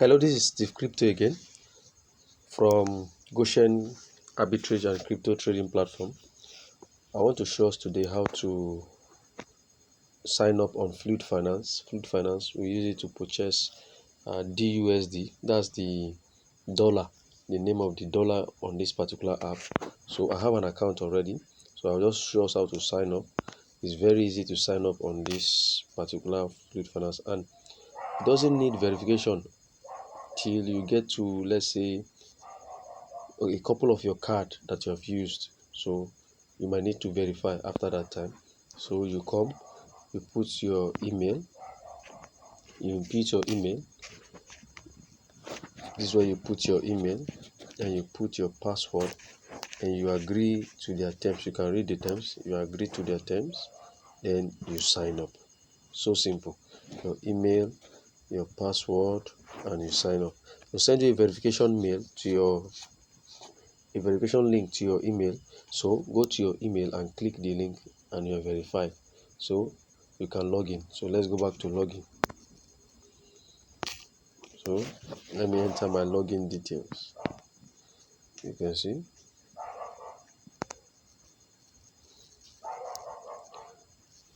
Hello, this is Steve Crypto again from Goshen Arbitrage and Crypto Trading Platform. I want to show us today how to sign up on Fluid Finance. Fluid Finance, we use it to purchase DUSD. That's the dollar, the name of the dollar on this particular app. So I have an account already. So I'll just show us how to sign up. It's very easy to sign up on this particular Fluid Finance, and it doesn't need verification till you get to, let's say, a couple of your card that you have used. So you might need to verify after that time. So you come, you put your email, you input your email. This is where you put your email and you put your password and you agree to their terms. You can read the terms, you agree to their terms, then you sign up. So simple. Your email, your password, and you sign up. They'll send you a verification link to your email. So go to your email and click the link and you're verified. So you can log in. So let's go back to login. So let me enter my login details. You can see.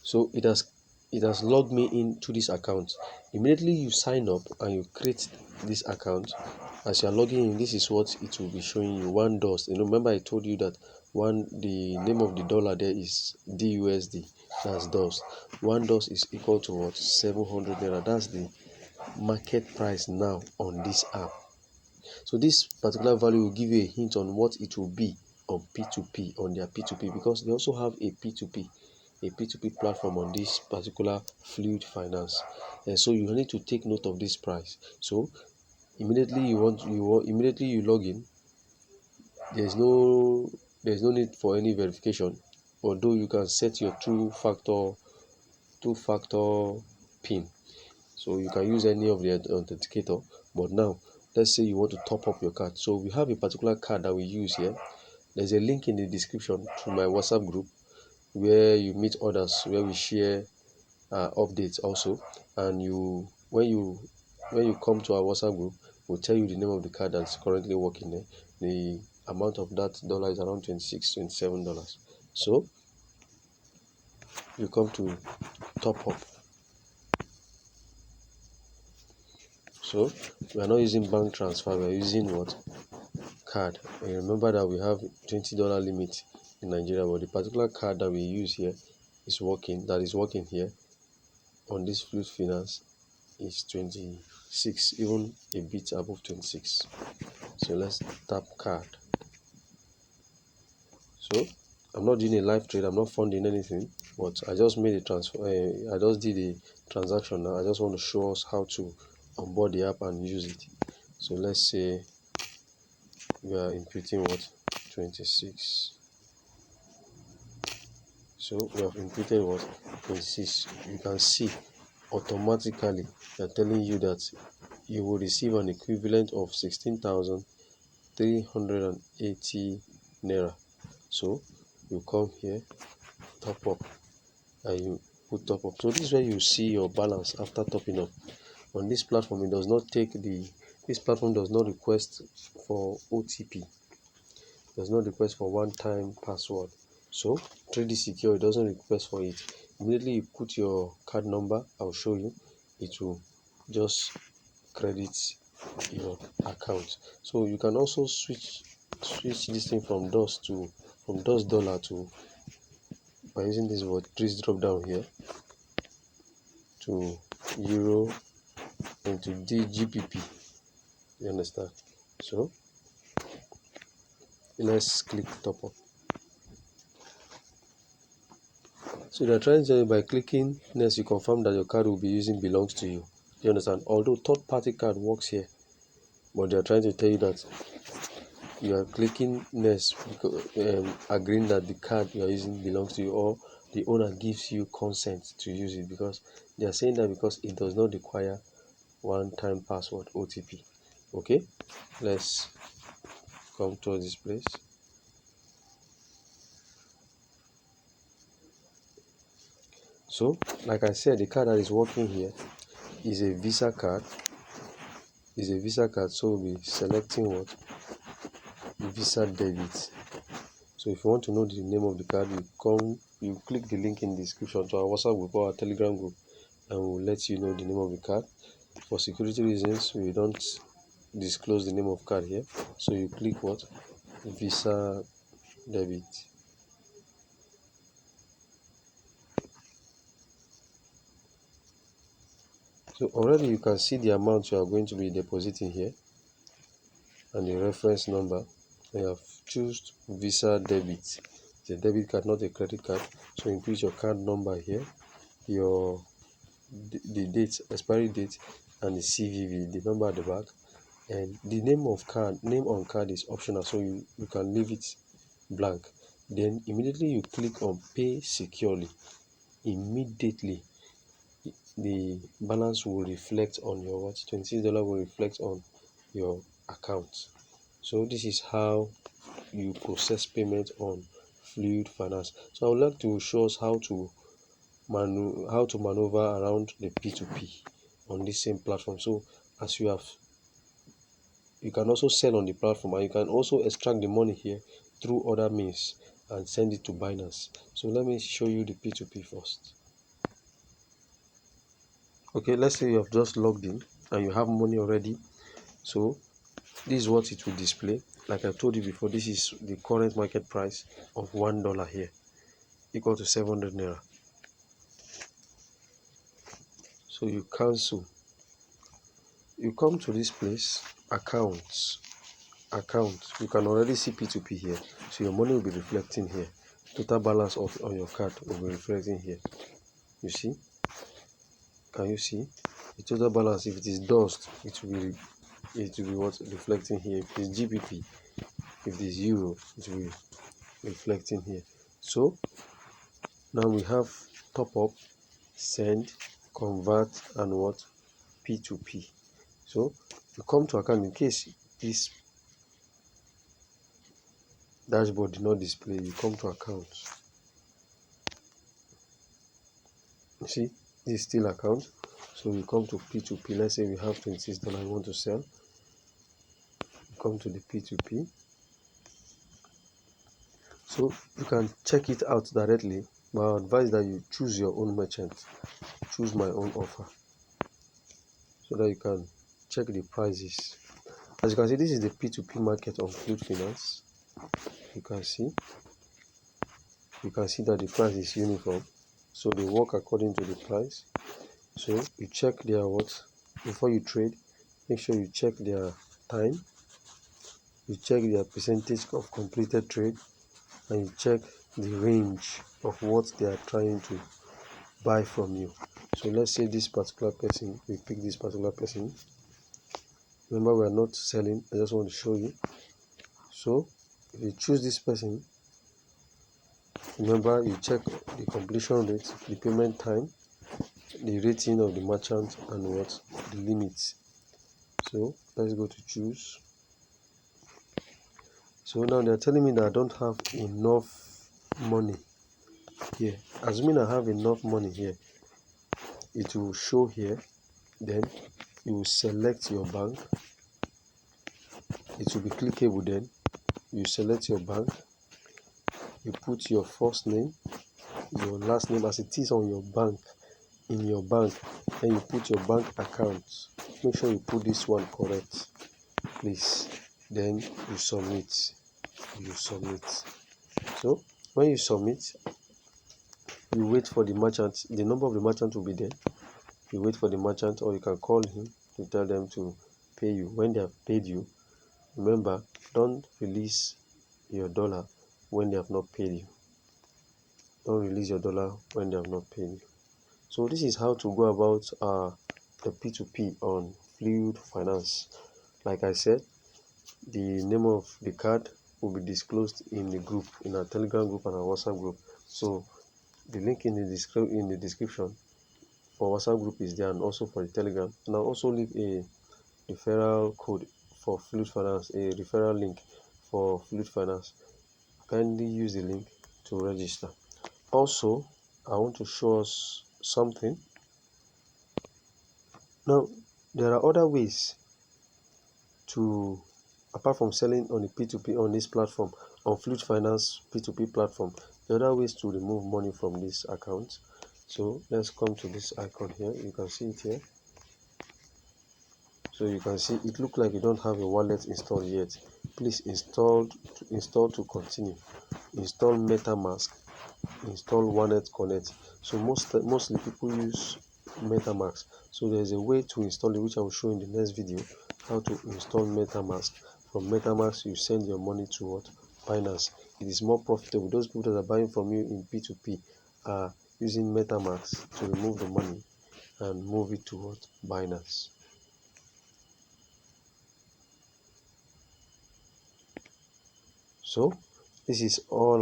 So it has logged me into this account. Immediately you sign up and you create this account. As you are logging in, this is what it will be showing you. $1. Remember I told you that the name of the dollar there is DUSD. That's DOS. $1 is equal to what? 700 Naira. That's the market price now on this app. So this particular value will give you a hint on what it will be on P2P, on their P2P, because they also have a P2P platform on this particular Fluid Finance. And so you need to take note of this price. So immediately you log in. There's no need for any verification, although you can set your two-factor pin. So you can use any of the authenticator. But now let's say you want to top up your card. So we have a particular card that we use here. There's a link in the description to my WhatsApp group where you meet others, where we share updates also. And when you come to our WhatsApp group, we'll tell you the name of the card that's currently working there. The amount of that dollar is around $27. So you come to top up. So we are not using bank transfer, we are using what? Card. And remember that we have $20 limit in Nigeria, but the particular card that we use here is working here on this Fluid Finance is 26, even a bit above 26. So let's tap card. So I'm not doing a live trade, I'm not funding anything, but I just made a transfer. I just did a transaction now. I just want to show us how to onboard the app and use it. So let's say we are inputting what? 26. So we have inputted what? 26. You can see automatically they're telling you that you will receive an equivalent of 16,380 Naira. So you come here, top up, and you put top up. So this is where you see your balance after topping up. On this platform, it does not this platform does not request for OTP. It does not request for one-time password. So trade is secure, it doesn't request for it. Immediately you put your card number, I'll show you, it will just credit your account. So you can also switch this thing from DOS dollar to, by using this word, please drop down here, to euro and to GBP. You understand? So let's click top up. So they're trying to tell you, by clicking next, you confirm that your card will be using belongs to you. You understand? Although third-party card works here, but they're trying to tell you that you are clicking next because agreeing that the card you are using belongs to you, or the owner gives you consent to use it, because they are saying that because it does not require one-time password OTP. Okay, let's come to this place. So like I said, the card that is working here is a Visa card. is a Visa card, so we'll be selecting what? Visa debit. So if you want to know the name of the card, you click the link in the description to our WhatsApp group or our Telegram group, and we'll let you know the name of the card. For security reasons, we don't disclose the name of card here, so you click what? Visa debit. So already you can see the amount you are going to be depositing here and the reference number. I have choose Visa debit. It's a debit card, not a credit card. So include your card number here, your the date, expiry date, and the CVV, the number at the back. And the name on card is optional, so you can leave it blank. Then immediately you click on pay securely. Immediately the balance will reflect on your what? $26 will reflect on your account. So this is how you process payment on Fluid Finance. So I would like to show us how to maneuver around the P2P on this same platform. So as you can also sell on the platform, and you can also extract the money here through other means and send it to Binance. So let me show you the P2P first. Okay, let's say you have just logged in and you have money already. So this is what it will display. Like I told you before, this is the current market price of $1 here, equal to 700 Naira. So you cancel. You come to this place, accounts. You can already see P2P here. So your money will be reflecting here. Total balance on your card will be reflecting here. You see? Can you see? The total balance, if it is dust, it will be what? Reflecting here. If it is GBP, if it is euro, it will be reflecting here. So now we have top up, send, convert, and what? P2P. So you come to account. In case this dashboard did not display, you come to accounts. You see, this is still account. So we come to P2P. Let's say we have $26 we want to sell. You come to the P2P. So you can check it out directly, but I advise that you choose your own merchant. Choose my own offer, so that you can check the prices. As you can see, this is the P2P market on Fluid Finance. You can see that the price is uniform, so they work according to the price. So you check their before you trade. Make sure you check their time, you check their percentage of completed trade, and you check the range of what they are trying to buy from you. So let's say this particular person, we pick this particular person. Remember, we are not selling, I just want to show you. So if you choose this person, remember you check the completion rate, the payment time, the rating of the merchant, and the limits. So let's go to choose. So now they're telling me that I don't have enough money here. Assuming I have enough money here, it will show here. Then you will select your bank. It will be clickable. Then you select your bank. You put your first name, your last name as it is on your bank, in your bank. Then you put your bank account. Make sure you put this one correct, please. Then you submit. So when you submit, you wait for the merchant. The number of the merchant will be there. You wait for the merchant, or you can call him to tell them to pay you. When they have paid you, remember, don't release your dollar when they have not paid you. Don't release your dollar when they have not paid you. So this is how to go about the P2P on Fluid Finance. Like I said, the name of the card will be disclosed in the group, in our Telegram group and our WhatsApp group. So the link in the description for WhatsApp group is there, and also for the Telegram. And I'll also leave a referral code for Fluid Finance, a referral link for Fluid Finance. Kindly use the link to register. Also, I want to show us something. Now, there are other ways to, apart from selling on the P2P on this platform, on Fluid Finance P2P platform, the other ways to remove money from this account. So let's come to this icon here. You can see it here. So you can see it look like you don't have a wallet installed yet. Please install to continue. Install MetaMask, install Wallet Connect. So mostly people use MetaMask. So there's a way to install it, which I will show in the next video, how to install MetaMask. From MetaMask, you send your money to what? Binance. It is more profitable. Those people that are buying from you in P2P are using MetaMask to remove the money and move it to what? Binance. So this is all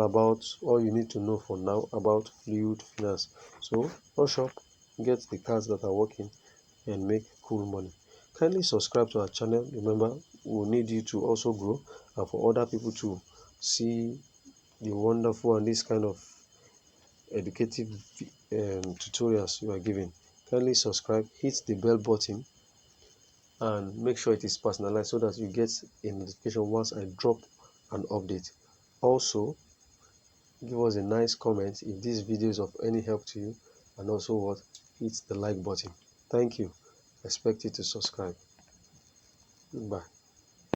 you need to know for now about Fluid Finance. So rush up, get the cards that are working, and make cool money. Kindly subscribe to our channel. Remember, we need you to also grow, and for other people to see the wonderful and this kind of educative tutorials you are giving. Kindly subscribe, hit the bell button, and make sure it is personalized so that you get a notification once I drop an update. Also, give us a nice comment if this video is of any help to you, and also what, hit the like button. Thank you. Expect you to subscribe. Goodbye.